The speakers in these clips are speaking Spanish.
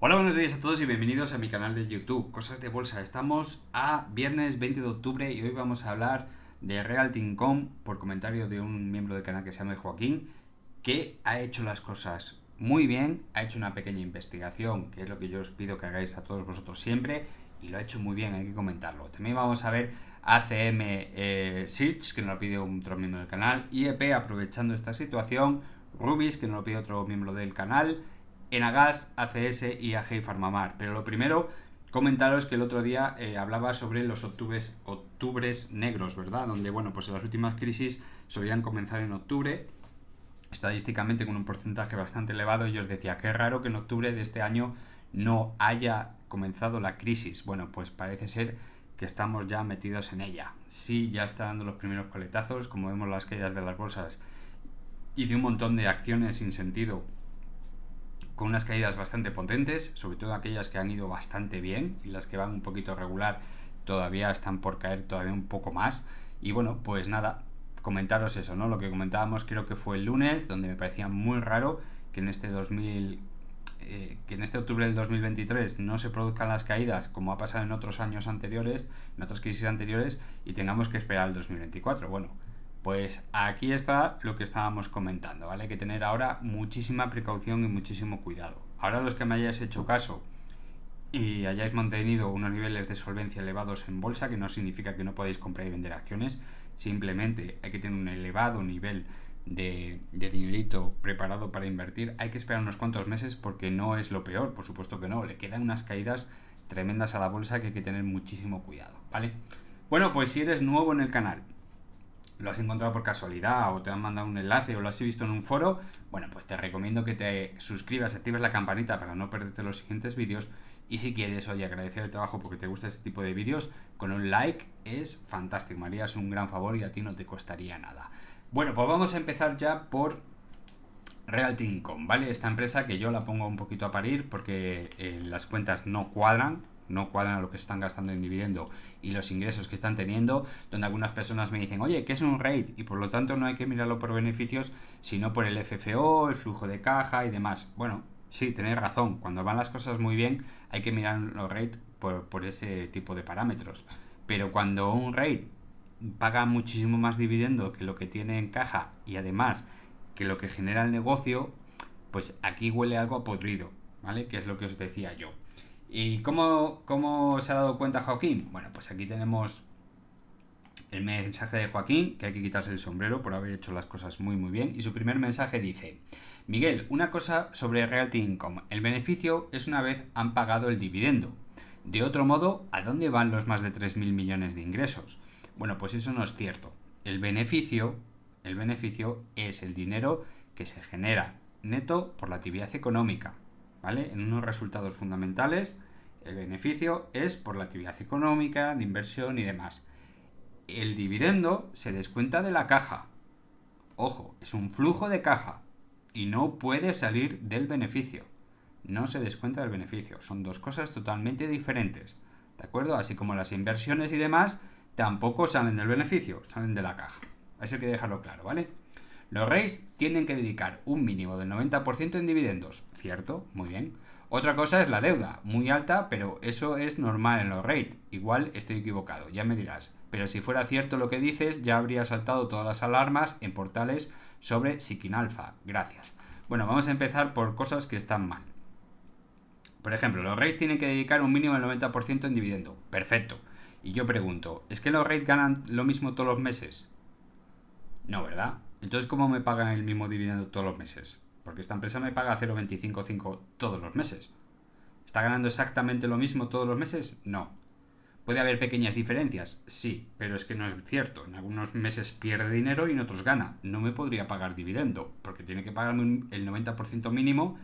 Hola, buenos días a todos y bienvenidos a mi canal de YouTube, Cosas de Bolsa. Estamos a viernes 20 de octubre y hoy vamos a hablar de Realty.com por comentario de un miembro del canal que se llama Joaquín, que ha hecho las cosas muy bien, ha hecho una pequeña investigación, que es lo que yo os pido que hagáis a todos vosotros siempre, y lo ha hecho muy bien, hay que comentarlo. También vamos a ver ACM Search, que nos lo pide otro miembro del canal, IEP aprovechando esta situación, Rubis, que nos lo pide otro miembro del canal, Enagas, ACS y AG Farmamar. Pero lo primero, comentaros que el otro día hablaba sobre los octubres negros, ¿verdad? Donde, bueno, pues en las últimas crisis solían comenzar en octubre, estadísticamente con un porcentaje bastante elevado, y os decía, qué raro que en octubre de este año no haya comenzado la crisis. Bueno, pues parece ser que estamos ya metidos en ella. Sí, ya está dando los primeros coletazos, como vemos las caídas de las bolsas y de un montón de acciones sin sentido, con unas caídas bastante potentes, sobre todo aquellas que han ido bastante bien, y las que van un poquito regular todavía están por caer todavía un poco más. Y bueno, pues nada, comentaros eso, ¿no? Lo que comentábamos creo que fue el lunes, donde me parecía muy raro que en este octubre del 2023 no se produzcan las caídas como ha pasado en otros años anteriores, en otras crisis anteriores, y tengamos que esperar al 2024. Bueno, pues aquí está lo que estábamos comentando, ¿vale? Hay que tener ahora muchísima precaución y muchísimo cuidado. Ahora, los que me hayáis hecho caso y hayáis mantenido unos niveles de solvencia elevados en bolsa, que no significa que no podéis comprar y vender acciones, simplemente hay que tener un elevado nivel de dinerito preparado para invertir. Hay que esperar unos cuantos meses porque no es lo peor, por supuesto que no, le quedan unas caídas tremendas a la bolsa que hay que tener muchísimo cuidado, ¿vale? Bueno, pues si eres nuevo en el canal, lo has encontrado por casualidad o te han mandado un enlace o lo has visto en un foro, bueno, pues te recomiendo que te suscribas, actives la campanita para no perderte los siguientes vídeos. Y si quieres, oye, agradecer el trabajo porque te gusta este tipo de vídeos, con un like es fantástico, me harías un gran favor y a ti no te costaría nada. Bueno, pues vamos a empezar ya por Realty Income, ¿vale? Esta empresa que yo la pongo un poquito a parir porque las cuentas no cuadran a lo que están gastando en dividendo y los ingresos que están teniendo, donde algunas personas me dicen, oye, ¿qué es un rate? Y por lo tanto no hay que mirarlo por beneficios, sino por el FFO, el flujo de caja y demás. Bueno, sí, tenéis razón, cuando van las cosas muy bien hay que mirar los rates por ese tipo de parámetros. Pero cuando un rate paga muchísimo más dividendo que lo que tiene en caja y además que lo que genera el negocio, pues aquí huele algo a podrido, ¿vale? Que es lo que os decía yo. ¿Y cómo se ha dado cuenta Joaquín? Bueno, pues aquí tenemos el mensaje de Joaquín, que hay que quitarse el sombrero por haber hecho las cosas muy muy bien. Y su primer mensaje dice: Miguel, una cosa sobre Realty Income. El beneficio es una vez han pagado el dividendo. De otro modo, ¿a dónde van los más de 3.000 millones de ingresos? Bueno, pues eso no es cierto. El beneficio es el dinero que se genera neto por la actividad económica, ¿vale? En unos resultados fundamentales, el beneficio es por la actividad económica, de inversión y demás. El dividendo se descuenta de la caja. Ojo, es un flujo de caja y no puede salir del beneficio. No se descuenta del beneficio. Son dos cosas totalmente diferentes. ¿De acuerdo? Así como las inversiones y demás tampoco salen del beneficio, salen de la caja. Eso hay que dejarlo claro, ¿vale? Los REITs tienen que dedicar un mínimo del 90% en dividendos, ¿cierto? Muy bien. Otra cosa es la deuda, muy alta, pero eso es normal en los REITs. Igual estoy equivocado, ya me dirás. Pero si fuera cierto lo que dices, ya habría saltado todas las alarmas en portales sobre Seeking Alpha. Gracias. Bueno, vamos a empezar por cosas que están mal. Por ejemplo, los REITs tienen que dedicar un mínimo del 90% en dividendo. Perfecto. Y yo pregunto, ¿es que los REITs ganan lo mismo todos los meses? No, ¿verdad? Entonces, ¿cómo me pagan el mismo dividendo todos los meses? Porque esta empresa me paga 0,255 todos los meses. ¿Está ganando exactamente lo mismo todos los meses? No. ¿Puede haber pequeñas diferencias? Sí, pero es que no es cierto. En algunos meses pierde dinero y en otros gana. No me podría pagar dividendo, porque tiene que pagarme el 90% mínimo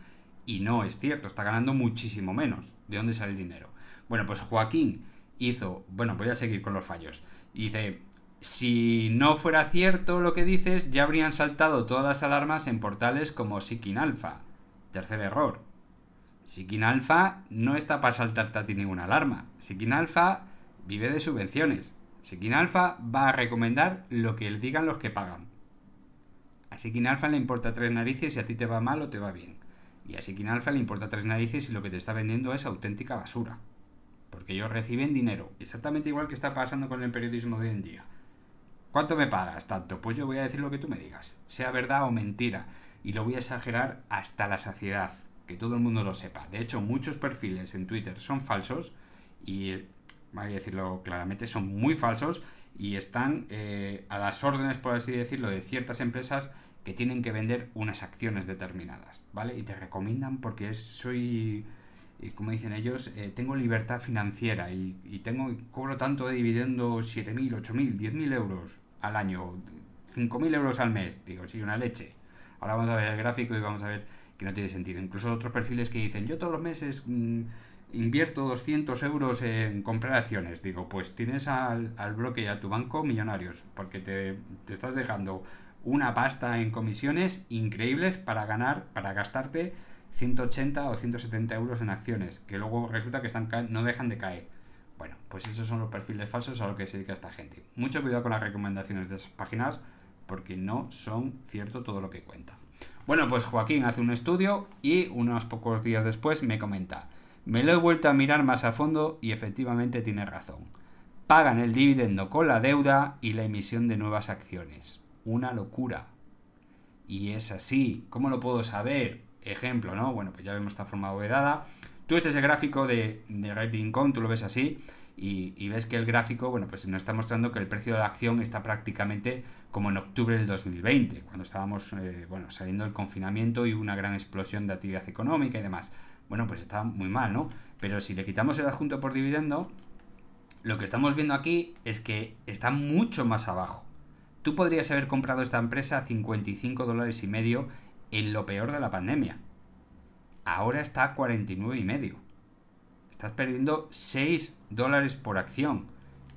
y no es cierto. Está ganando muchísimo menos. ¿De dónde sale el dinero? Bueno, pues Joaquín hizo... Bueno, voy a seguir con los fallos. Dice, si no fuera cierto lo que dices, ya habrían saltado todas las alarmas en portales como Seeking Alpha. Tercer error. Seeking Alpha no está para saltarte a ti ninguna alarma. Seeking Alpha vive de subvenciones. Seeking Alpha va a recomendar lo que le digan los que pagan. A Seeking Alpha le importa tres narices si a ti te va mal o te va bien. Y a Seeking Alpha le importa tres narices y lo que te está vendiendo es auténtica basura. Porque ellos reciben dinero, exactamente igual que está pasando con el periodismo de hoy en día. ¿Cuánto me pagas? Tanto. Pues yo voy a decir lo que tú me digas, sea verdad o mentira. Y lo voy a exagerar hasta la saciedad, que todo el mundo lo sepa. De hecho, muchos perfiles en Twitter son falsos y, voy a decirlo claramente, son muy falsos y están a las órdenes, por así decirlo, de ciertas empresas que tienen que vender unas acciones determinadas, ¿vale? Y te recomiendan porque soy, como dicen ellos, tengo libertad financiera y cobro tanto de dividendo, 7.000, 8.000, 10.000 euros al año, 5.000 euros al mes. Digo, sí, una leche. Ahora vamos a ver el gráfico y vamos a ver que no tiene sentido. Incluso otros perfiles que dicen, yo todos los meses invierto 200 euros en comprar acciones. Digo, pues tienes al broker y a tu banco millonarios, porque te estás dejando una pasta en comisiones increíbles para gastarte 180 o 170 euros en acciones, que luego resulta que no dejan de caer. Bueno, pues esos son los perfiles falsos a lo que se dedica esta gente. Mucho cuidado con las recomendaciones de esas páginas, porque no son cierto todo lo que cuenta. Bueno, pues Joaquín hace un estudio y unos pocos días después me comenta, me lo he vuelto a mirar más a fondo y efectivamente tiene razón. Pagan el dividendo con la deuda y la emisión de nuevas acciones. Una locura. Y es así. ¿Cómo lo puedo saber? Ejemplo, ¿no? Bueno, pues ya vemos esta forma vedada. Tú este es el gráfico de Rating Income, tú lo ves así y ves que el gráfico, bueno, pues nos está mostrando que el precio de la acción está prácticamente como en octubre del 2020, cuando estábamos, saliendo del confinamiento y una gran explosión de actividad económica y demás. Bueno, pues está muy mal, ¿no? Pero si le quitamos el adjunto por dividendo, lo que estamos viendo aquí es que está mucho más abajo. Tú podrías haber comprado esta empresa a $55,5 en lo peor de la pandemia. Ahora está a 49,5. Estás perdiendo $6 por acción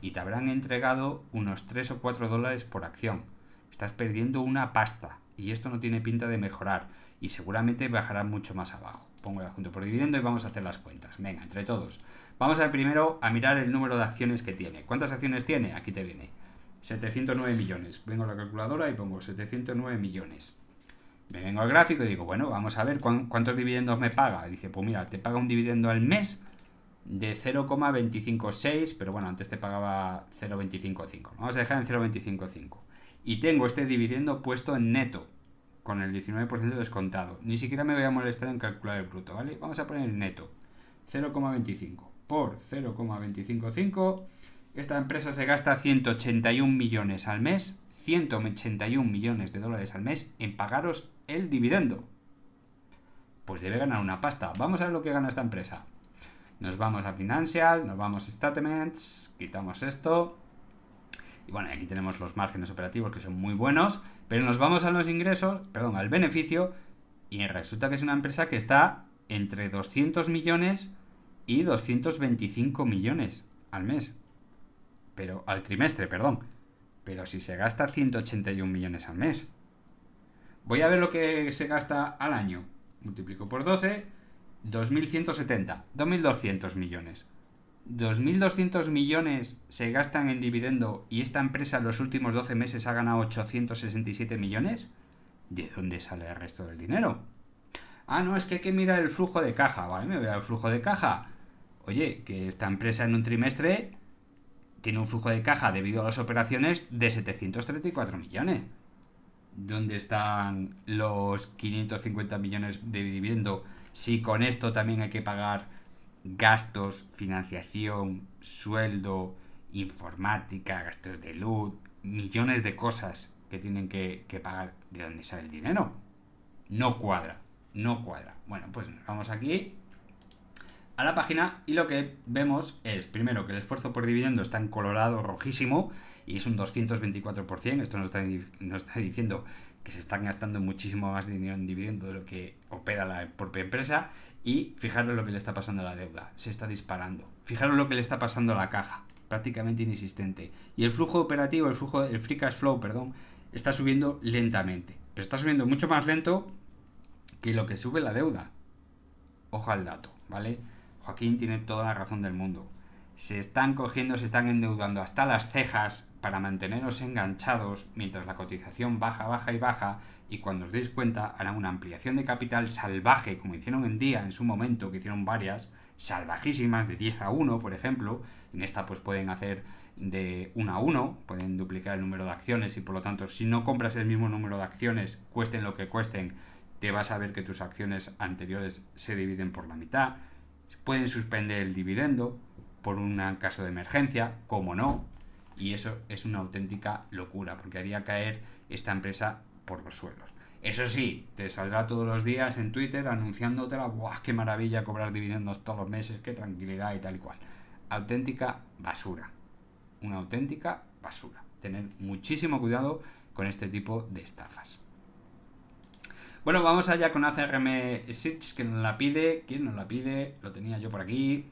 y te habrán entregado unos 3 o 4 dólares por acción. Estás perdiendo una pasta y esto no tiene pinta de mejorar y seguramente bajará mucho más abajo. Pongo el adjunto por dividendo y vamos a hacer las cuentas. Venga, entre todos. Vamos a ver primero a mirar el número de acciones que tiene. ¿Cuántas acciones tiene? Aquí te viene. 709 millones. Vengo a la calculadora y pongo 709 millones. Me vengo al gráfico y digo, bueno, vamos a ver cuántos dividendos me paga. Dice, pues mira, te paga un dividendo al mes de 0,256, pero bueno, antes te pagaba 0,255. Vamos a dejar en 0,255. Y tengo este dividendo puesto en neto, con el 19% descontado. Ni siquiera me voy a molestar en calcular el bruto, ¿vale? Vamos a poner el neto. 0,25 por 0,255. Esta empresa se gasta 181 millones al mes, 181 millones de dólares al mes en pagaros el dividendo. Pues debe ganar una pasta. Vamos a ver lo que gana esta empresa. Nos vamos a Financial, nos vamos a Statements, quitamos esto. Y bueno, aquí tenemos los márgenes operativos que son muy buenos, pero nos vamos a los ingresos, al beneficio, y resulta que es una empresa que está entre 200 millones y 225 millones al mes. Pero al trimestre, perdón. Pero si se gasta 181 millones al mes. Voy a ver lo que se gasta al año. Multiplico por 12, 2.170, 2.200 millones. 2.200 millones se gastan en dividendo y esta empresa en los últimos 12 meses ha ganado 867 millones. ¿De dónde sale el resto del dinero? Ah, no, es que hay que mirar el flujo de caja. Vale, me voy al flujo de caja. Oye, que esta empresa en un trimestre tiene un flujo de caja debido a las operaciones de 734 millones. ¿Dónde están los 550 millones de dividendo si con esto también hay que pagar gastos, financiación, sueldo, informática, gastos de luz, millones de cosas que tienen que pagar? ¿De dónde sale el dinero? No cuadra. Bueno, pues nos vamos aquí a la página y lo que vemos es, primero, que el esfuerzo por dividendo está en colorado rojísimo y es un 224%. Esto nos está diciendo que se están gastando muchísimo más dinero en dividendo de lo que opera la propia empresa. Y fijaros lo que le está pasando a la deuda, se está disparando. Fijaros lo que le está pasando a la caja, prácticamente inexistente. Y el flujo operativo, el free cash flow, está subiendo lentamente. Pero está subiendo mucho más lento que lo que sube la deuda. Ojo al dato, ¿vale? Joaquín tiene toda la razón del mundo. se están cogiendo, se están endeudando hasta las cejas para manteneros enganchados mientras la cotización baja, baja y baja, y cuando os deis cuenta harán una ampliación de capital salvaje, como hicieron en Día en su momento, que hicieron varias, salvajísimas, de 10-1, por ejemplo. En esta pues pueden hacer de 1-1, pueden duplicar el número de acciones y por lo tanto si no compras el mismo número de acciones, cuesten lo que cuesten, te vas a ver que tus acciones anteriores se dividen por la mitad. Pueden suspender el dividendo por un caso de emergencia, como no, y eso es una auténtica locura porque haría caer esta empresa por los suelos. Eso sí, te saldrá todos los días en Twitter anunciándotela, ¡buah, qué maravilla cobrar dividendos todos los meses, qué tranquilidad y tal y cual! Auténtica basura. Una auténtica basura. Tener muchísimo cuidado con este tipo de estafas. Bueno, vamos allá con ACRM Search, que nos la pide. ¿Quién nos la pide? Lo tenía yo por aquí.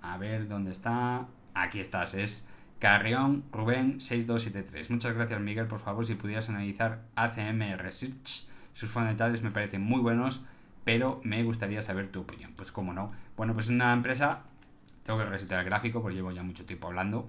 A ver, ¿dónde está? Aquí estás, es Carrión Rubén 6273. Muchas gracias, Miguel. Por favor, si pudieras analizar ACM Research, sus fundamentales me parecen muy buenos, pero me gustaría saber tu opinión. Pues cómo no. Bueno, pues es una empresa, tengo que resetear el gráfico porque llevo ya mucho tiempo hablando,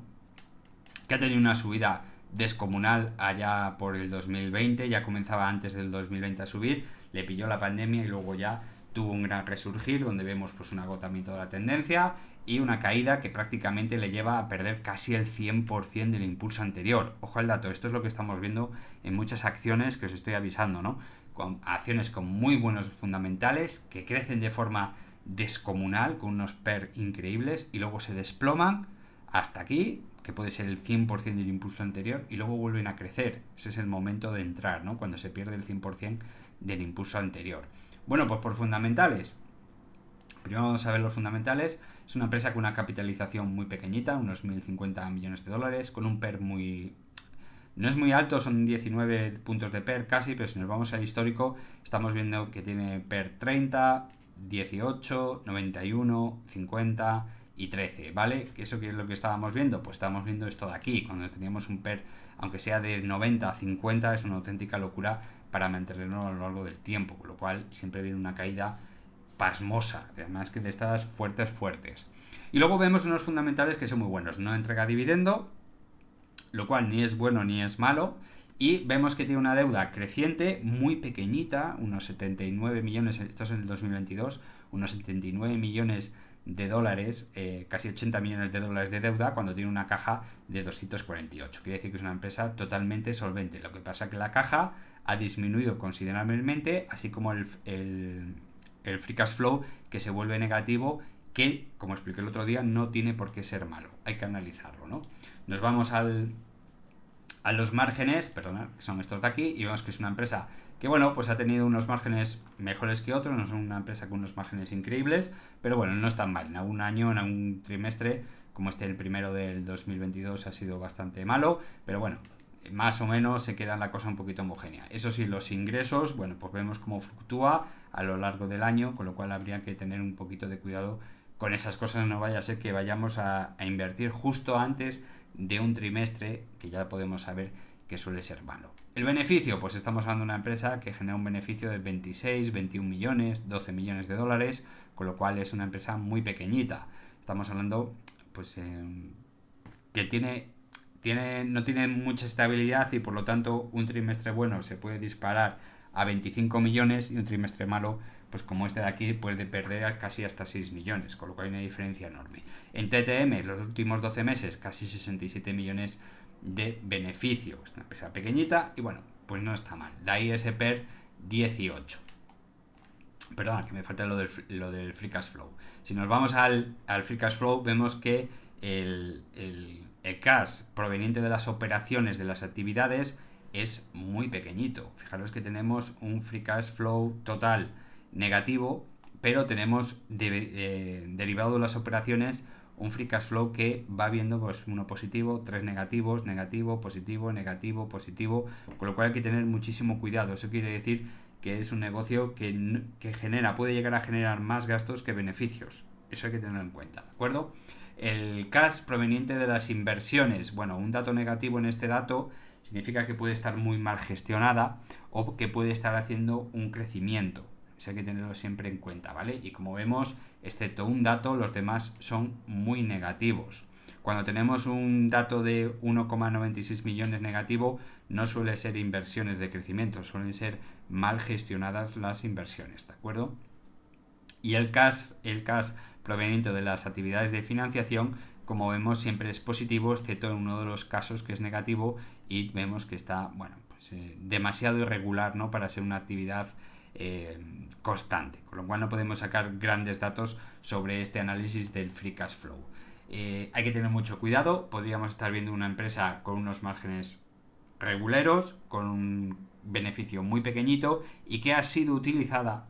que ha tenido una subida descomunal allá por el 2020, ya comenzaba antes del 2020 a subir, le pilló la pandemia y luego ya tuvo un gran resurgir donde vemos pues un agotamiento de la tendencia y una caída que prácticamente le lleva a perder casi el 100% del impulso anterior. Ojo al dato, esto es lo que estamos viendo en muchas acciones que os estoy avisando, ¿no? Con acciones con muy buenos fundamentales que crecen de forma descomunal con unos PER increíbles y luego se desploman hasta aquí, que puede ser el 100% del impulso anterior, y luego vuelven a crecer. Ese es el momento de entrar, ¿no? Cuando se pierde el 100% del impulso anterior. Bueno, pues por fundamentales. Primero vamos a ver los fundamentales. Es una empresa con una capitalización muy pequeñita, unos 1.050 millones de dólares, con un PER muy... No es muy alto, son 19 puntos de PER casi, pero si nos vamos al histórico, estamos viendo que tiene PER 30, 18, 91, 50 y 13, ¿vale? ¿Eso qué es lo que estábamos viendo? Pues estábamos viendo esto de aquí, cuando teníamos un PER, aunque sea de 90 a 50, es una auténtica locura para mantenerlo a lo largo del tiempo, con lo cual siempre viene una caída pasmosa, además que de estas fuertes. Y luego vemos unos fundamentales que son muy buenos, no entrega dividendo, lo cual ni es bueno ni es malo, y vemos que tiene una deuda creciente muy pequeñita, unos 79 millones, esto es en el 2022, unos 79 millones de dólares, casi 80 millones de dólares de deuda cuando tiene una caja de 248. Quiere decir que es una empresa totalmente solvente. Lo que pasa es que la caja ha disminuido considerablemente, así como el free cash flow, que se vuelve negativo, que, como expliqué el otro día, no tiene por qué ser malo. Hay que analizarlo, ¿no? Nos vamos a los márgenes, perdona, que son estos de aquí, y vemos que es una empresa que, bueno, pues ha tenido unos márgenes mejores que otros, no son una empresa con unos márgenes increíbles, pero bueno, no están mal. En algún año, en algún trimestre, como el primero del 2022 ha sido bastante malo, pero bueno, más o menos se queda la cosa un poquito homogénea. Eso sí, los ingresos, bueno, pues vemos cómo fluctúa a lo largo del año, con lo cual habría que tener un poquito de cuidado con esas cosas. No vaya a ser que vayamos a invertir justo antes de un trimestre que ya podemos saber que suele ser malo. El beneficio, pues estamos hablando de una empresa que genera un beneficio de 26, 21 millones, 12 millones de dólares, con lo cual es una empresa muy pequeñita. Estamos hablando, pues, que no tiene mucha estabilidad y por lo tanto un trimestre bueno se puede disparar a 25 millones y un trimestre malo, pues como este de aquí, puede perder casi hasta 6 millones, con lo cual hay una diferencia enorme. En TTM, los últimos 12 meses, casi 67 millones de beneficio. Es una empresa pequeñita y bueno, pues no está mal. De ahí ese PER 18. Perdona, que me falta lo del free cash flow. Si nos vamos al free cash flow, vemos que el cash proveniente de las operaciones de las actividades es muy pequeñito. Fijaros que tenemos un free cash flow total negativo, pero tenemos derivado de las operaciones un free cash flow que va viendo pues uno positivo, tres negativos, negativo, positivo, negativo, positivo, con lo cual hay que tener muchísimo cuidado. Eso quiere decir que es un negocio que puede llegar a generar más gastos que beneficios. Eso hay que tenerlo en cuenta, ¿de acuerdo? El cash proveniente de las inversiones, bueno, un dato negativo en este dato significa que puede estar muy mal gestionada o que puede estar haciendo un crecimiento. Eso hay que tenerlo siempre en cuenta, ¿vale? Y como vemos, excepto un dato, los demás son muy negativos. Cuando tenemos un dato de 1,96 millones negativo, no suele ser inversiones de crecimiento, suelen ser mal gestionadas las inversiones, ¿de acuerdo? Y el cash proveniente de las actividades de financiación, como vemos, siempre es positivo, excepto en uno de los casos que es negativo y vemos que está, bueno, pues demasiado irregular, ¿no? Para ser una actividad constante, con lo cual no podemos sacar grandes datos sobre este análisis del free cash flow. Hay que tener mucho cuidado, podríamos estar viendo una empresa con unos márgenes reguleros, con un beneficio muy pequeñito y que ha sido utilizada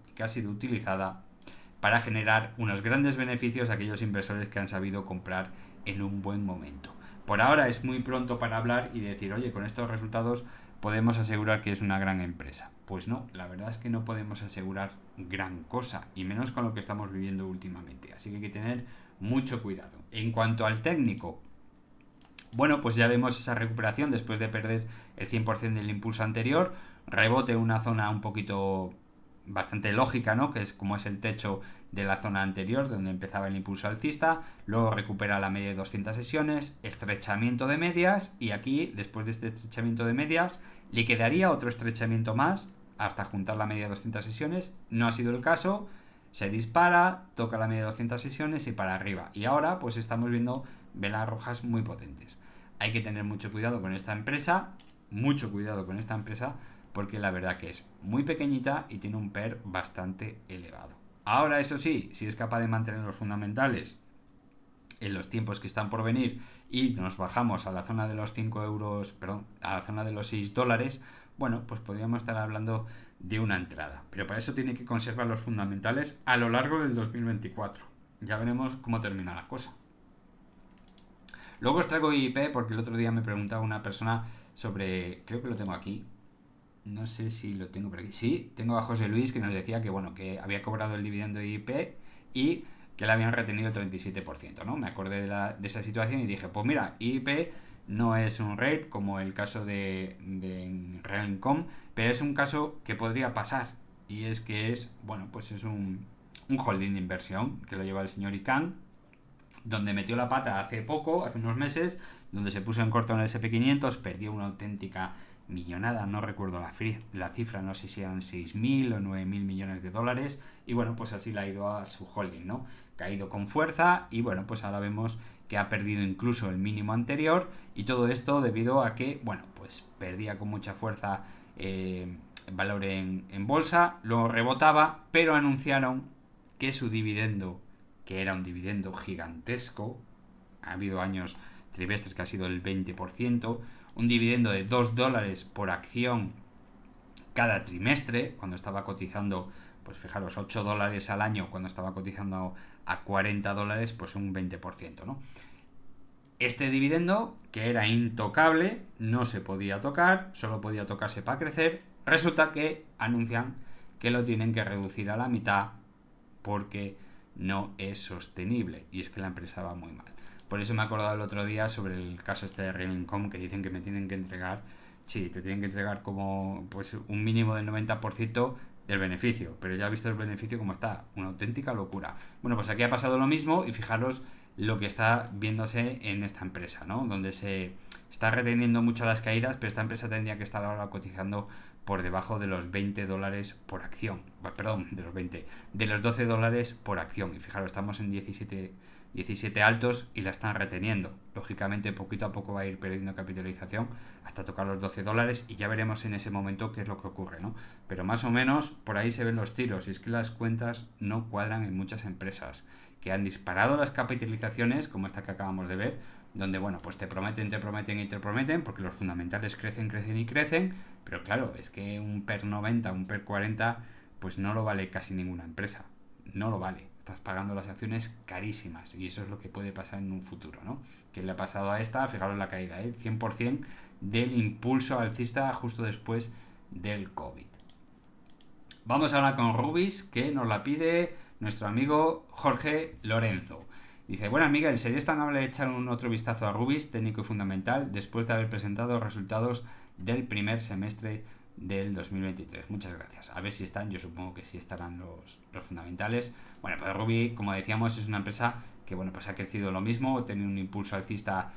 para generar unos grandes beneficios a aquellos inversores que han sabido comprar en un buen momento. Por ahora es muy pronto para hablar y decir, oye, con estos resultados podemos asegurar que es una gran empresa. Pues no, la verdad es que no podemos asegurar gran cosa, y menos con lo que estamos viviendo últimamente. Así que hay que tener mucho cuidado. En cuanto al técnico, bueno, pues ya vemos esa recuperación después de perder el 100% del impulso anterior, rebote en una zona un poquito bastante lógica, ¿no? Que es como es el techo de la zona anterior donde empezaba el impulso alcista, luego recupera la media de 200 sesiones, estrechamiento de medias, y aquí, después de este estrechamiento de medias, le quedaría otro estrechamiento más hasta juntar la media de 200 sesiones. No ha sido el caso, se dispara, toca la media de 200 sesiones y para arriba. Y ahora pues estamos viendo velas rojas muy potentes. Hay que tener mucho cuidado con esta empresa, porque la verdad que es muy pequeñita y tiene un PER bastante elevado. Ahora, eso sí, si es capaz de mantener los fundamentales en los tiempos que están por venir y nos bajamos a la zona de los 5 euros, perdón, a la zona de los 6 dólares, bueno, pues podríamos estar hablando de una entrada. Pero para eso tiene que conservar los fundamentales a lo largo del 2024. Ya veremos cómo termina la cosa. Luego os traigo IIP porque el otro día me preguntaba una persona sobre, creo que lo tengo aquí, no sé si lo tengo por aquí. Sí, tengo a José Luis que nos decía que, bueno, que había cobrado el dividendo de IP y que le habían retenido el 37%, ¿no? Me acordé de esa situación y dije, pues mira, IP no es un rate como el caso de Real Income, pero es un caso que podría pasar. Y es que es, bueno, pues es un holding de inversión que lo lleva el señor Icahn, donde metió la pata hace poco, hace unos meses, donde se puso en corto en el SP500, perdió una auténtica millonada, no recuerdo la cifra, no sé si eran 6.000 o 9.000 millones de dólares, y bueno, pues así le ha ido a su holding, ¿no? Caído con fuerza, y bueno, pues ahora vemos que ha perdido incluso el mínimo anterior, y todo esto debido a que, bueno, pues perdía con mucha fuerza valor en bolsa, luego rebotaba, pero anunciaron que su dividendo, que era un dividendo gigantesco, ha habido años trimestres que ha sido el 20%, un dividendo de 2 dólares por acción cada trimestre, cuando estaba cotizando, pues fijaros, 8 dólares al año, cuando estaba cotizando a 40 dólares, pues un 20%, ¿no? Este dividendo, que era intocable, no se podía tocar, solo podía tocarse para crecer, resulta que anuncian que lo tienen que reducir a la mitad porque no es sostenible, y es que la empresa va muy mal. Por eso me he acordado el otro día sobre el caso este de Real Income, que dicen que me tienen que entregar, sí, te tienen que entregar como pues un mínimo del 90% del beneficio, pero ya he visto el beneficio como está, una auténtica locura. Bueno, pues aquí ha pasado lo mismo, y fijaros lo que está viéndose en esta empresa, ¿no? Donde se está reteniendo mucho las caídas, pero esta empresa tendría que estar ahora cotizando por debajo de los 20 dólares por acción. Perdón, de los 12 dólares por acción. Y fijaros, estamos en 17 altos y la están reteniendo. Lógicamente, poquito a poco va a ir perdiendo capitalización hasta tocar los 12 dólares, y ya veremos en ese momento qué es lo que ocurre, ¿no? Pero más o menos por ahí se ven los tiros, y es que las cuentas no cuadran en muchas empresas que han disparado las capitalizaciones, como esta que acabamos de ver, donde, bueno, pues te prometen, porque los fundamentales crecen, pero claro, es que un PER 90, un PER 40, pues no lo vale casi ninguna empresa, no lo vale. Estás pagando las acciones carísimas, y eso es lo que puede pasar en un futuro, ¿no? Que le ha pasado a esta, fijaros la caída, 100% del impulso alcista justo después del COVID. Vamos ahora con Rubis, que nos la pide nuestro amigo Jorge Lorenzo. Dice, buenas Miguel, ¿serías tan amable de echar un otro vistazo a Rubis, técnico y fundamental, después de haber presentado resultados del primer semestre del 2023. Muchas gracias. A ver si están, yo supongo que sí estarán los fundamentales. Bueno, pues Ruby, como decíamos, es una empresa que bueno, pues ha crecido lo mismo, tiene un impulso alcista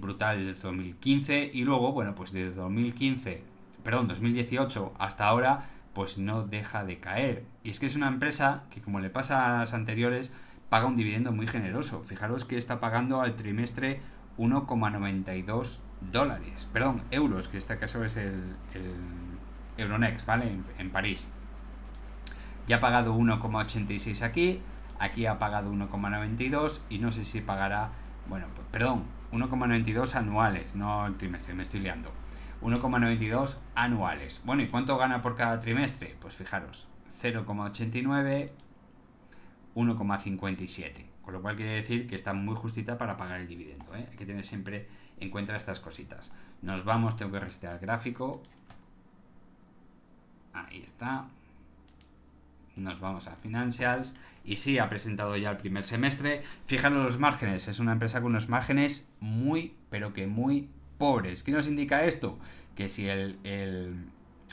brutal desde 2015 y luego, bueno, pues desde 2018 hasta ahora, pues no deja de caer. Y es que es una empresa que, como le pasa a las anteriores, paga un dividendo muy generoso. Fijaros que está pagando al trimestre 1,92 dólares, perdón, euros, que en este caso es el Euronext, ¿vale? En París. Ya ha pagado 1,86 aquí, aquí ha pagado 1,92 y no sé si pagará, bueno, pues, perdón, 1,92 anuales, no el trimestre, me estoy liando. 1,92 anuales. Bueno, ¿y cuánto gana por cada trimestre? Pues fijaros, 0,89, 1,57. Con lo cual quiere decir que está muy justita para pagar el dividendo, ¿eh? Hay que tener siempre en cuenta estas cositas. Nos vamos, tengo que resetear el gráfico. Ahí está. Nos vamos a Financials. Y sí, ha presentado ya el primer semestre. Fijaros los márgenes. Es una empresa con unos márgenes muy, pero que muy pobres. ¿Qué nos indica esto? Que si el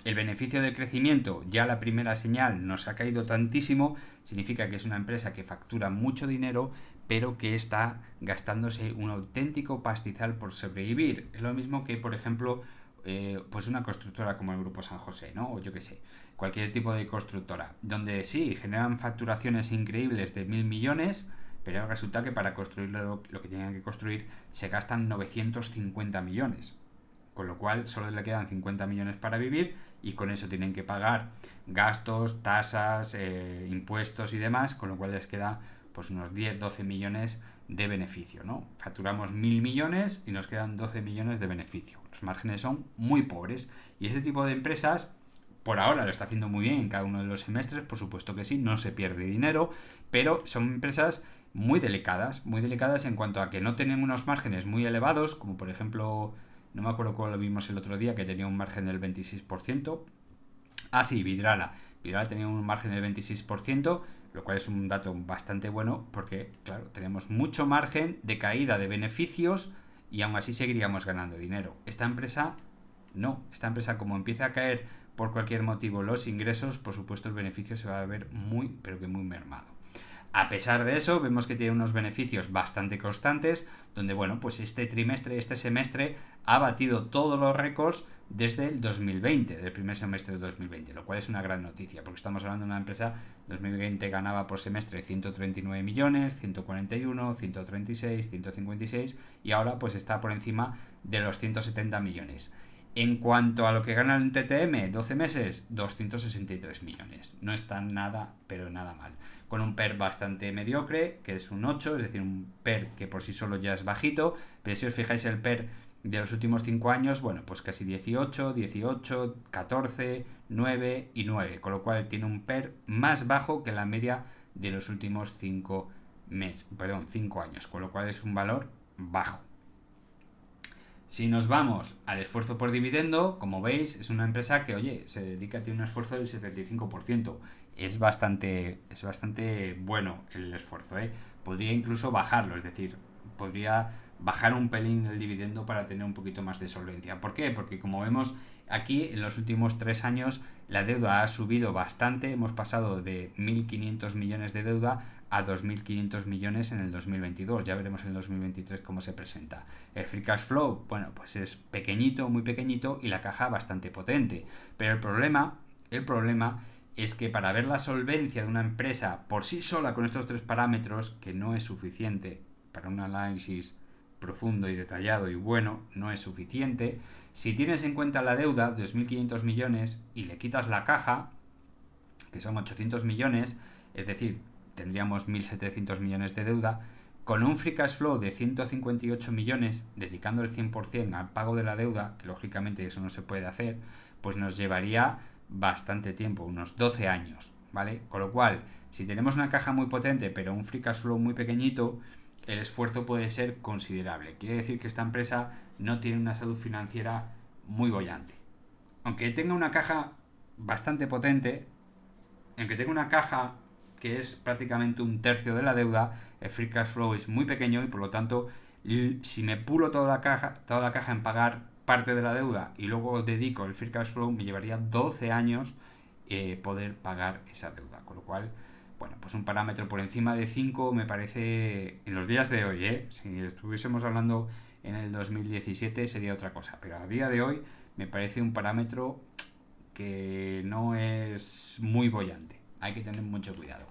beneficio de crecimiento, ya la primera señal, nos ha caído tantísimo, significa que es una empresa que factura mucho dinero, pero que está gastándose un auténtico pastizal por sobrevivir. Es lo mismo que, por ejemplo, pues una constructora como el Grupo San José, ¿no? O yo qué sé, cualquier tipo de constructora, donde sí, generan facturaciones increíbles de 1.000 millones, pero resulta que para construir lo que tienen que construir se gastan 950 millones. Con lo cual solo le quedan 50 millones para vivir y con eso tienen que pagar gastos, tasas, impuestos y demás, con lo cual les queda pues unos 10-12 millones de beneficio, ¿no? Facturamos 1.000 millones y nos quedan 12 millones de beneficio. Los márgenes son muy pobres y este tipo de empresas por ahora lo está haciendo muy bien en cada uno de los semestres, por supuesto que sí, no se pierde dinero, pero son empresas muy delicadas en cuanto a que no tienen unos márgenes muy elevados, como por ejemplo, no me acuerdo cuál lo vimos el otro día, que tenía un margen del 26%. Ah, sí, Vidrala. Vidrala tenía un margen del 26%, lo cual es un dato bastante bueno porque, claro, tenemos mucho margen de caída de beneficios y aún así seguiríamos ganando dinero. Esta empresa, no. Esta empresa, como empieza a caer por cualquier motivo los ingresos, por supuesto el beneficio se va a ver muy, pero que muy mermado. A pesar de eso, vemos que tiene unos beneficios bastante constantes, donde, bueno, pues este semestre, ha batido todos los récords desde el 2020, del primer semestre de 2020, lo cual es una gran noticia, porque estamos hablando de una empresa, 2020 ganaba por semestre 139 millones, 141, 136, 156, y ahora pues está por encima de los 170 millones. En cuanto a lo que gana el TTM, 12 meses, 263 millones. No está nada, pero nada mal. Con un PER bastante mediocre, que es un 8, es decir, un PER que por sí solo ya es bajito, pero si os fijáis el PER de los últimos 5 años, bueno, pues casi 18, 18, 14, 9 y 9, con lo cual tiene un PER más bajo que la media de los últimos 5 años, con lo cual es un valor bajo. Si nos vamos al esfuerzo por dividendo, como veis, es una empresa que, oye, se dedica a tener un esfuerzo del 75%. Es bastante bueno el esfuerzo, ¿eh? Podría incluso bajarlo, es decir, podría bajar un pelín el dividendo para tener un poquito más de solvencia. ¿Por qué? Porque como vemos aquí, en los últimos 3 años, la deuda ha subido bastante. Hemos pasado de 1.500 millones de deuda a 2.500 millones en el 2022. Ya veremos en el 2023 cómo se presenta. El free cash flow, bueno, pues es pequeñito, muy pequeñito, y la caja bastante potente. Pero el problema es que para ver la solvencia de una empresa por sí sola con estos 3 parámetros, que no es suficiente para un análisis profundo y detallado y bueno, no es suficiente. Si tienes en cuenta la deuda, 2.500 millones, y le quitas la caja, que son 800 millones, es decir, tendríamos 1.700 millones de deuda, con un free cash flow de 158 millones, dedicando el 100% al pago de la deuda, que lógicamente eso no se puede hacer, pues nos llevaría bastante tiempo, unos 12 años, ¿vale? Con lo cual, si tenemos una caja muy potente, pero un free cash flow muy pequeñito, el esfuerzo puede ser considerable. Quiere decir que esta empresa no tiene una salud financiera muy bollante. Aunque tenga una caja bastante potente, aunque tenga una caja que es prácticamente un tercio de la deuda, el free cash flow es muy pequeño y por lo tanto, si me pulo toda la caja en pagar parte de la deuda y luego dedico el free cash flow, me llevaría 12 años poder pagar esa deuda. Con lo cual, bueno, pues un parámetro por encima de 5 me parece, en los días de hoy, si estuviésemos hablando en el 2017 sería otra cosa, pero a día de hoy me parece un parámetro que no es muy boyante. Hay que tener mucho cuidado.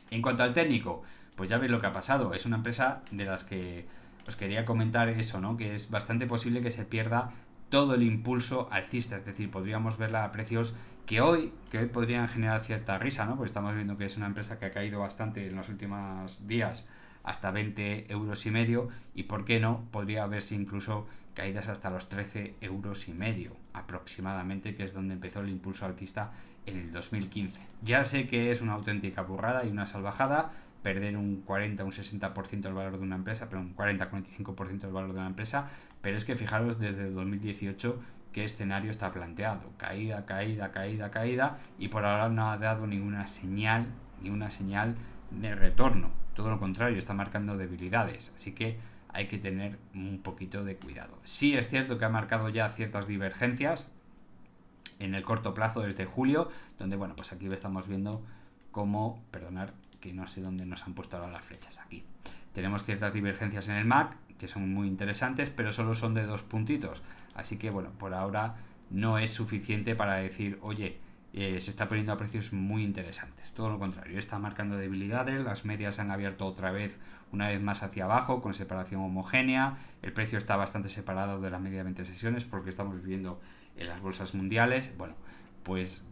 En cuanto al técnico, pues ya veis lo que ha pasado. Es una empresa de las que os quería comentar eso, ¿no? Que es bastante posible que se pierda todo el impulso alcista. Es decir, podríamos verla a precios que hoy podrían generar cierta risa, ¿no? Porque estamos viendo que es una empresa que ha caído bastante en los últimos días, hasta 20 euros y medio, y por qué no, podría haberse incluso caídas hasta los 13 euros y medio aproximadamente, que es donde empezó el impulso alcista en el 2015. Ya sé que es una auténtica burrada y una salvajada perder un 40, un 60% del valor de una empresa, pero un 40-45% del valor de una empresa, pero es que fijaros desde el 2018 qué escenario está planteado. Caída, caída, caída, caída, y por ahora no ha dado ninguna señal de retorno. Todo lo contrario, está marcando debilidades. Así que hay que tener un poquito de cuidado. Sí es cierto que ha marcado ya ciertas divergencias en el corto plazo desde julio, donde, bueno, pues aquí estamos viendo cómo, perdonar que no sé dónde nos han puesto ahora las flechas, aquí. Tenemos ciertas divergencias en el MAC, que son muy interesantes, pero solo son de 2 puntitos. Así que, bueno, por ahora no es suficiente para decir, oye, se está poniendo a precios muy interesantes. Todo lo contrario, está marcando debilidades, las medias han abierto otra vez, una vez más hacia abajo, con separación homogénea. El precio está bastante separado de la media de 20 sesiones, porque estamos viviendo en las bolsas mundiales. Bueno, pues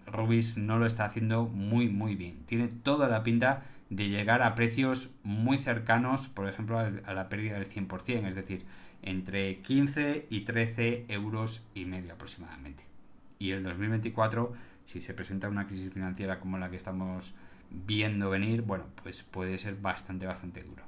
Rubis no lo está haciendo muy bien. Tiene toda la pinta de llegar a precios muy cercanos, por ejemplo, a la pérdida del 100%, es decir, entre 15 y 13 euros y medio aproximadamente. Y el 2024, si se presenta una crisis financiera como la que estamos viendo venir, bueno, pues puede ser bastante duro.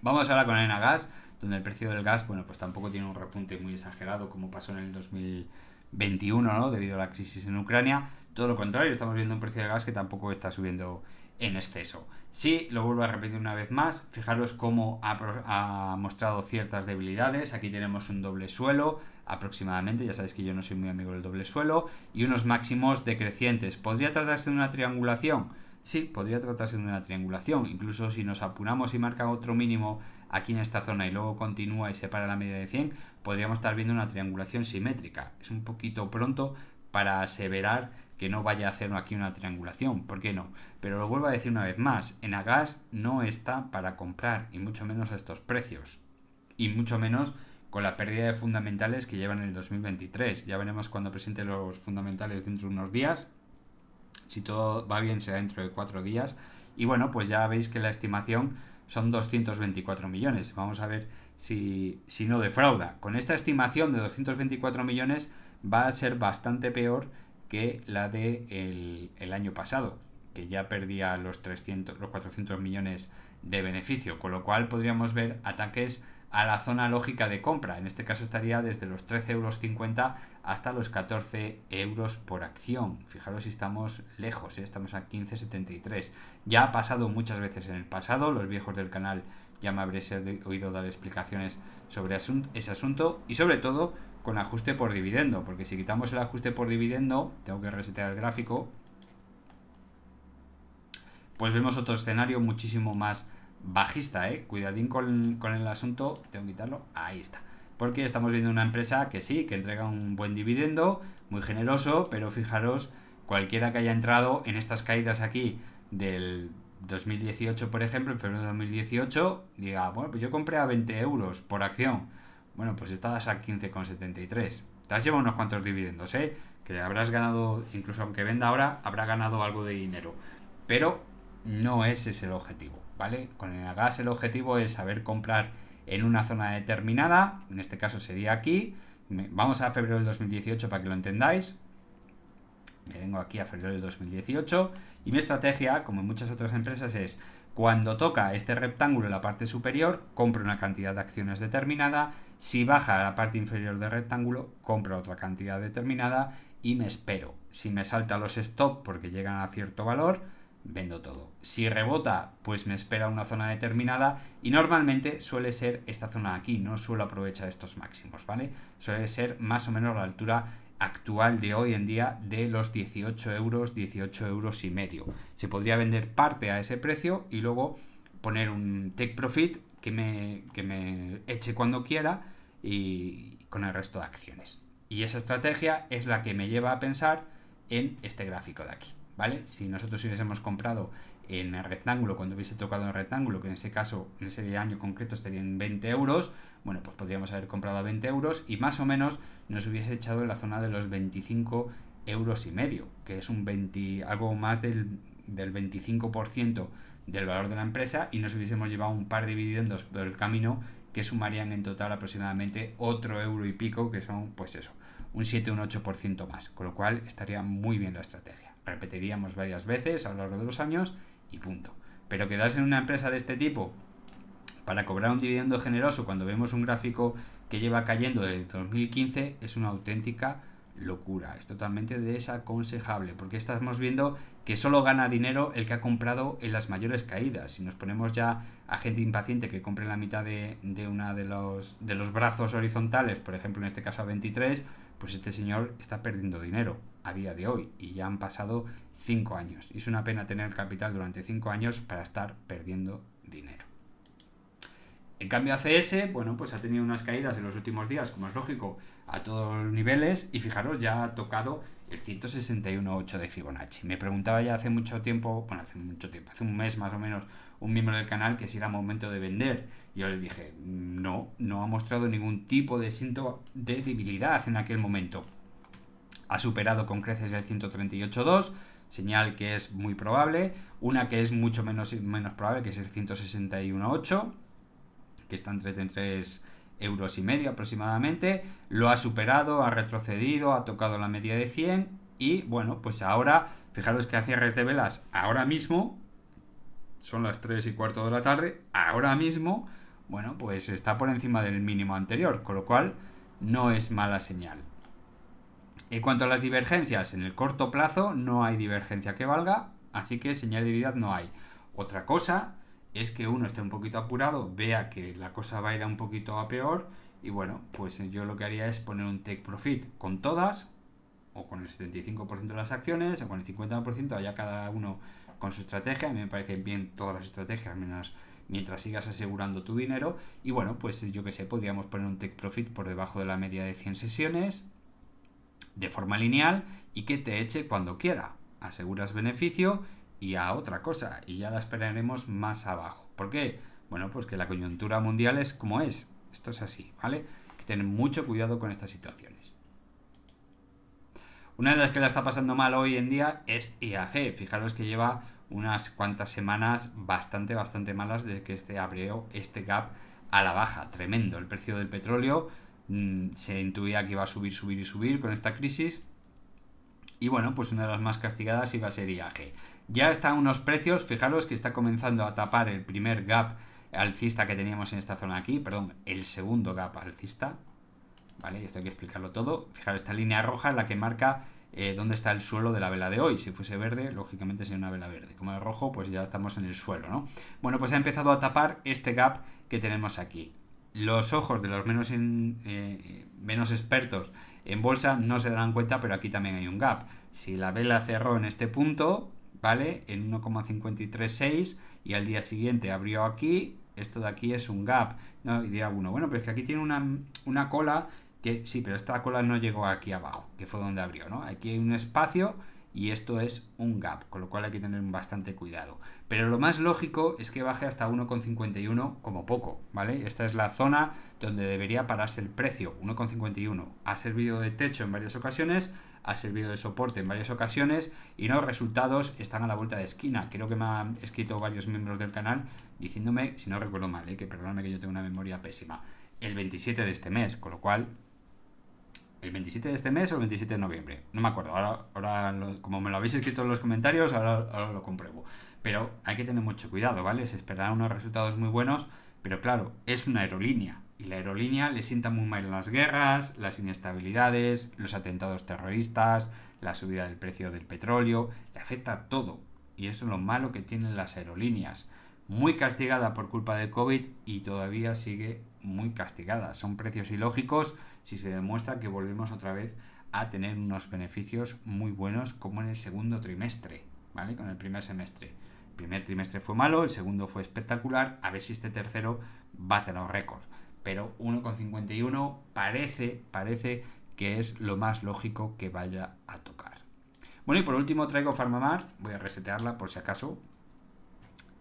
Vamos ahora con Enagas, donde el precio del gas, bueno, pues tampoco tiene un repunte muy exagerado como pasó en el 2021, ¿no? Debido a la crisis en Ucrania. Todo lo contrario, estamos viendo un precio de gas que tampoco está subiendo en exceso. Sí, lo vuelvo a repetir una vez más, fijaros cómo ha mostrado ciertas debilidades. Aquí tenemos un doble suelo aproximadamente, ya sabéis que yo no soy muy amigo del doble suelo, y unos máximos decrecientes. ¿Podría tratarse de una triangulación? Sí, podría tratarse de una triangulación. Incluso si nos apuramos y marca otro mínimo aquí en esta zona y luego continúa y separa la media de 100, podríamos estar viendo una triangulación simétrica. Es un poquito pronto para aseverar que no vaya a hacer aquí una triangulación. ¿Por qué no? Pero lo vuelvo a decir una vez más, Enagas no está para comprar, y mucho menos a estos precios. Y mucho menos con la pérdida de fundamentales que llevan en el 2023. Ya veremos cuando presente los fundamentales dentro de unos días. Si todo va bien será dentro de 4 días. Y bueno, pues ya veis que la estimación son 224 millones. Vamos a ver si no defrauda. Con esta estimación de 224 millones va a ser bastante peor que la de el año pasado, que ya perdía los 400 millones de beneficio, con lo cual podríamos ver ataques a la zona lógica de compra. En este caso estaría desde los 13,50 euros hasta los 14 euros por acción. Fijaros si estamos lejos, estamos a 15,73. Ya ha pasado muchas veces en el pasado, los viejos del canal ya me habréis oído dar explicaciones sobre ese asunto, y sobre todo con ajuste por dividendo, porque si quitamos el ajuste por dividendo, tengo que resetear el gráfico, pues vemos otro escenario muchísimo más bajista, cuidadín con el asunto, tengo que quitarlo, ahí está, porque estamos viendo una empresa que sí, que entrega un buen dividendo, muy generoso, pero fijaros, cualquiera que haya entrado en estas caídas aquí del 2018, por ejemplo, en febrero de 2018, diga, bueno, pues yo compré a 20 euros por acción, bueno, pues estás a 15,73, te has llevado unos cuantos dividendos, que habrás ganado, incluso aunque venda ahora, habrá ganado algo de dinero, pero no ese es el objetivo, ¿vale? Con el gas el objetivo es saber comprar en una zona determinada, en este caso sería aquí. Vamos a febrero del 2018 para que lo entendáis. Me vengo aquí a febrero del 2018 y mi estrategia, como en muchas otras empresas, es cuando toca este rectángulo en la parte superior, compro una cantidad de acciones determinada. Si baja a la parte inferior del rectángulo, compro otra cantidad determinada y me espero. Si me salta los stop porque llegan a cierto valor, vendo todo. Si rebota, pues me espera una zona determinada y normalmente suele ser esta zona de aquí, no suelo aprovechar estos máximos, ¿vale? Suele ser más o menos la altura actual de hoy en día de los 18 euros, 18 euros y medio. Se podría vender parte a ese precio y luego poner un take profit que me eche cuando quiera y con el resto de acciones. Y esa estrategia es la que me lleva a pensar en este gráfico de aquí, ¿vale? Si nosotros hubiésemos comprado en el rectángulo, cuando hubiese tocado en el rectángulo, que en ese caso, en ese año concreto estarían 20 euros, bueno, pues podríamos haber comprado a 20 euros y más o menos nos hubiese echado en la zona de los 25 euros y medio, que es un 20, algo más del 25% del valor de la empresa, y nos hubiésemos llevado un par de dividendos por el camino que sumarían en total aproximadamente otro euro y pico, que son, pues eso, un 7 un 8% más, con lo cual estaría muy bien la estrategia. Repetiríamos varias veces a lo largo de los años y punto. Pero quedarse en una empresa de este tipo para cobrar un dividendo generoso cuando vemos un gráfico que lleva cayendo desde 2015 es una auténtica locura, es totalmente desaconsejable, porque estamos viendo que solo gana dinero el que ha comprado en las mayores caídas. Si nos ponemos ya a gente impaciente que compre la mitad de una de los brazos horizontales, por ejemplo en este caso a 23, pues este señor está perdiendo dinero a día de hoy y ya han pasado 5 años. Y es una pena tener capital durante 5 años para estar perdiendo dinero. En cambio ACS, bueno, pues ha tenido unas caídas en los últimos días, como es lógico, a todos los niveles, y fijaros, ya ha tocado el 161.8 de Fibonacci. Me preguntaba ya hace mucho tiempo, hace un mes más o menos, un miembro del canal que si era momento de vender. Yo le dije, no ha mostrado ningún tipo de síntoma de debilidad en aquel momento. Ha superado con creces el 138.2, señal que es muy probable. Una que es mucho menos probable, que es el 161.8, que está en 33 euros y medio aproximadamente. Lo ha superado, ha retrocedido, ha tocado la media de 100 y bueno, pues ahora, fijaros que a cierres de velas, ahora mismo, son las 3:15 de la tarde, ahora mismo, bueno, pues está por encima del mínimo anterior, con lo cual no es mala señal. En cuanto a las divergencias, en el corto plazo no hay divergencia que valga, así que señal de debilidad no hay. Otra cosa es que uno esté un poquito apurado, vea que la cosa va a ir un poquito a peor y bueno, pues yo lo que haría es poner un take profit con todas o con el 75% de las acciones o con el 50%, allá cada uno con su estrategia. A mí me parecen bien todas las estrategias, menos mientras sigas asegurando tu dinero. Y bueno, pues yo que sé, podríamos poner un take profit por debajo de la media de 100 sesiones de forma lineal y que te eche cuando quiera. Aseguras beneficio y a otra cosa, y ya la esperaremos más abajo. ¿Por qué? Bueno, pues que la coyuntura mundial es como es. Esto es así, ¿vale? Hay que tener mucho cuidado con estas situaciones. Una de las que la está pasando mal hoy en día es IAG. Fijaros que lleva unas cuantas semanas bastante malas desde que abrió este gap a la baja. Tremendo. El precio del petróleo se intuía que iba a subir con esta crisis. Y bueno, pues una de las más castigadas iba a ser IAG. Ya está a unos precios, fijaros que está comenzando a tapar el primer gap alcista que teníamos en esta zona aquí, perdón, el segundo gap alcista, ¿vale? Esto hay que explicarlo todo. Fijaros, esta línea roja es la que marca dónde está el suelo de la vela de hoy. Si fuese verde, lógicamente sería una vela verde. Como es rojo, pues ya estamos en el suelo, ¿no? Bueno, pues ha empezado a tapar este gap que tenemos aquí. Los ojos de los menos expertos en bolsa no se darán cuenta, pero aquí también hay un gap. Si la vela cerró en este punto, ¿vale? En 1,536 y al día siguiente abrió aquí, esto de aquí es un gap. No, y dirá uno, bueno, pero es que aquí tiene una cola que sí, pero esta cola no llegó aquí abajo, que fue donde abrió, ¿no? Aquí hay un espacio y esto es un gap, con lo cual hay que tener bastante cuidado. Pero lo más lógico es que baje hasta 1,51 como poco, ¿vale? Esta es la zona donde debería pararse el precio, 1,51. Ha servido de techo en varias ocasiones, ha servido de soporte en varias ocasiones y los resultados están a la vuelta de esquina. Creo que me han escrito varios miembros del canal diciéndome, si no recuerdo mal, que perdóname que yo tengo una memoria pésima, el 27 de este mes, con lo cual el 27 de este mes o el 27 de noviembre, no me acuerdo, ahora como me lo habéis escrito en los comentarios, ahora lo compruebo, pero hay que tener mucho cuidado, ¿vale? Se esperarán unos resultados muy buenos, pero claro, es una aerolínea y la aerolínea le sienta muy mal las guerras, las inestabilidades, los atentados terroristas, la subida del precio del petróleo, le afecta a todo y eso es lo malo que tienen las aerolíneas. Muy castigada por culpa del COVID y todavía sigue muy castigada. Son precios ilógicos si se demuestra que volvemos otra vez a tener unos beneficios muy buenos como en el segundo trimestre, ¿vale? Con el primer semestre. El primer trimestre fue malo, el segundo fue espectacular, a ver si este tercero bate los récords. Pero 1,51 parece que es lo más lógico que vaya a tocar. Bueno, y por último traigo Farmamar, voy a resetearla por si acaso,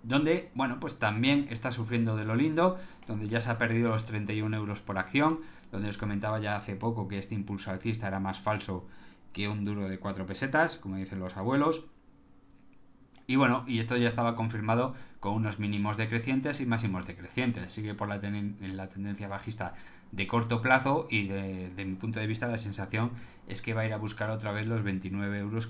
donde, bueno, pues también está sufriendo de lo lindo, donde ya se ha perdido los 31 euros por acción, donde os comentaba ya hace poco que este impulso alcista era más falso que un duro de 4 pesetas, como dicen los abuelos. Y bueno, y esto ya estaba confirmado con unos mínimos decrecientes y máximos decrecientes. Sigue por la tendencia bajista de corto plazo y de mi punto de vista la sensación es que va a ir a buscar otra vez los 29,50 euros.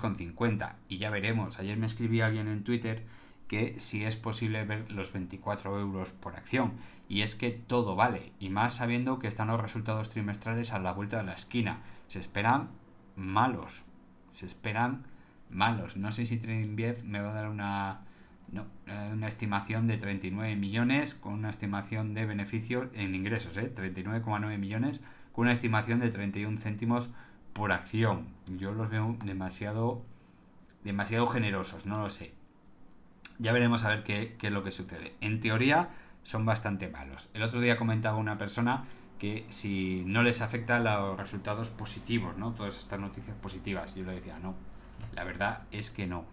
Y ya veremos. Ayer me escribí alguien en Twitter que si es posible ver los 24 euros por acción. Y es que todo vale. Y más sabiendo que están los resultados trimestrales a la vuelta de la esquina. Se esperan malos. No sé si TradingView me va a dar una estimación de 39 millones con una estimación de beneficios en ingresos, 39,9 millones con una estimación de 31 céntimos por acción. Yo los veo demasiado generosos, no lo sé. Ya veremos a ver qué es lo que sucede. En teoría son bastante malos. El otro día comentaba una persona que si no les afecta los resultados positivos, ¿no? Todas estas noticias positivas. Yo le decía, no, la verdad es que no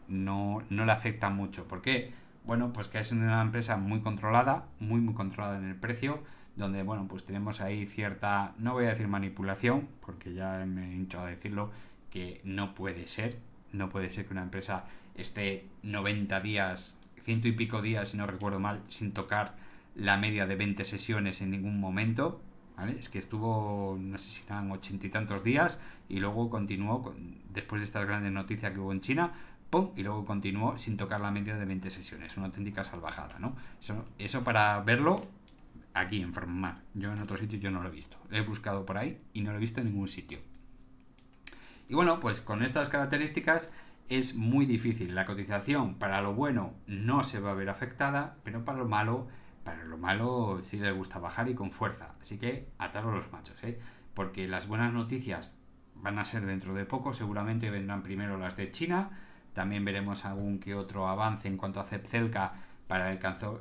le afecta mucho. ¿Por qué? Bueno, pues que es una empresa muy controlada, muy controlada en el precio, donde, bueno, pues tenemos ahí cierta, no voy a decir manipulación, porque ya me he hinchado a decirlo, que no puede ser que una empresa esté 90 días, ciento y pico días, si no recuerdo mal, sin tocar la media de 20 sesiones en ningún momento, ¿vale? Es que estuvo, no sé si eran 80 y tantos días y luego continuó, después de estas grandes noticias que hubo en China, ¡pum! Y luego continuó sin tocar la media de 20 sesiones. Una auténtica salvajada, ¿no? Eso para verlo aquí en Farmamar. Yo en otro sitio yo no lo he visto. Lo he buscado por ahí y no lo he visto en ningún sitio. Y bueno, pues con estas características es muy difícil. La cotización para lo bueno no se va a ver afectada, pero para lo malo sí le gusta bajar y con fuerza. Así que ataros los machos, porque las buenas noticias van a ser dentro de poco. Seguramente vendrán primero las de China. También veremos algún que otro avance en cuanto a Zepzelca para el cáncer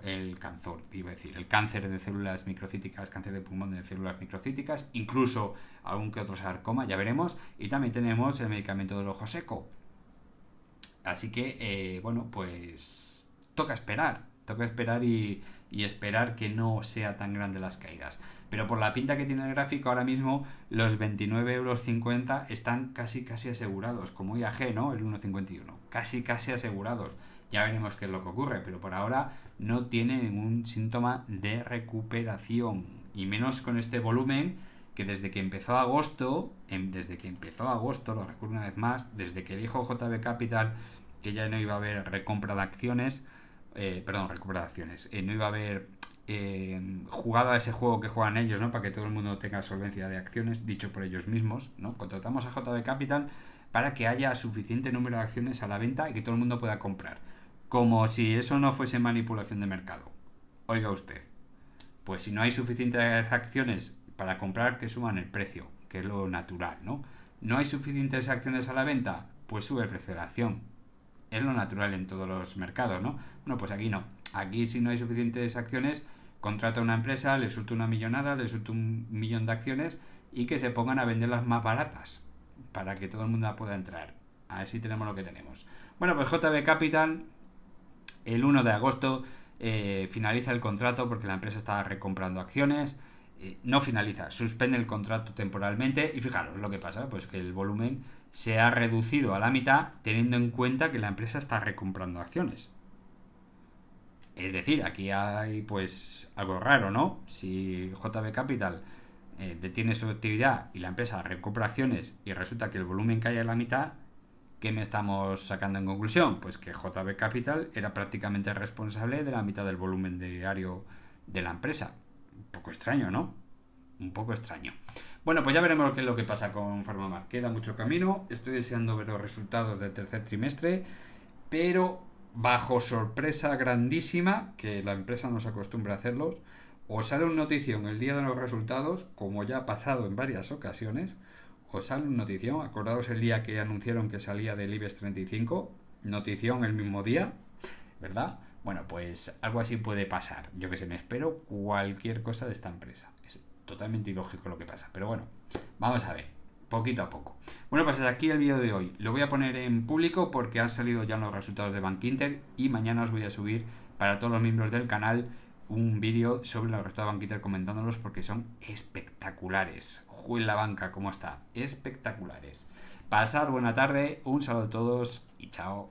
de células microcíticas, cáncer de pulmón de células microcíticas, incluso algún que otro sarcoma, ya veremos. Y también tenemos el medicamento del ojo seco. Así que, bueno, pues toca esperar y esperar que no sea tan grande las caídas. Pero por la pinta que tiene el gráfico ahora mismo, los 29,50 euros están casi asegurados, como IAG, ¿no? El 1,51. Casi asegurados. Ya veremos qué es lo que ocurre, pero por ahora no tiene ningún síntoma de recuperación. Y menos con este volumen que desde que empezó agosto, lo recuerdo una vez más, desde que dijo JB Capital que ya no iba a haber recompra de acciones, no iba a haber jugado a ese juego que juegan ellos, ¿no? Para que todo el mundo tenga solvencia de acciones, dicho por ellos mismos, ¿no? Contratamos a JB Capital para que haya suficiente número de acciones a la venta y que todo el mundo pueda comprar. Como si eso no fuese manipulación de mercado. Oiga usted, pues si no hay suficientes acciones para comprar, que suban el precio, que es lo natural, ¿no? ¿No hay suficientes acciones a la venta? Pues sube el precio de la acción. Es lo natural en todos los mercados, ¿no? Bueno, pues aquí no. Aquí si no hay suficientes acciones, contrata a una empresa, le suelta una millonada, le suelta 1.000.000 de acciones y que se pongan a venderlas más baratas para que todo el mundo pueda entrar. Así tenemos lo que tenemos. Bueno, pues JB Capital, el 1 de agosto finaliza el contrato porque la empresa está recomprando acciones. No finaliza, suspende el contrato temporalmente y fijaros lo que pasa, pues que el volumen se ha reducido a la mitad teniendo en cuenta que la empresa está recomprando acciones. Es decir, aquí hay pues algo raro, ¿no? Si JB Capital detiene su actividad y la empresa recompra acciones y resulta que el volumen cae a la mitad, ¿qué me estamos sacando en conclusión? Pues que JB Capital era prácticamente responsable de la mitad del volumen diario de la empresa. Un poco extraño, ¿no? Un poco extraño. Bueno, pues ya veremos qué es lo que pasa con Farmamar. Queda mucho camino. Estoy deseando ver los resultados del tercer trimestre, pero bajo sorpresa grandísima, que la empresa no se acostumbra a hacerlos, o sale una notición el día de los resultados, como ya ha pasado en varias ocasiones, o sale una notición, acordaos el día que anunciaron que salía del IBEX 35, notición el mismo día, ¿verdad? Bueno, pues algo así puede pasar. Yo que sé, me espero cualquier cosa de esta empresa. Es totalmente ilógico lo que pasa. Pero bueno, vamos a ver, poquito a poco. Bueno, pues hasta aquí el vídeo de hoy. Lo voy a poner en público porque han salido ya los resultados de Bankinter y mañana os voy a subir para todos los miembros del canal un vídeo sobre los resultados de Bankinter comentándolos porque son espectaculares. Juez la banca, ¿cómo está? Espectaculares. Pasar buena tarde, un saludo a todos y chao.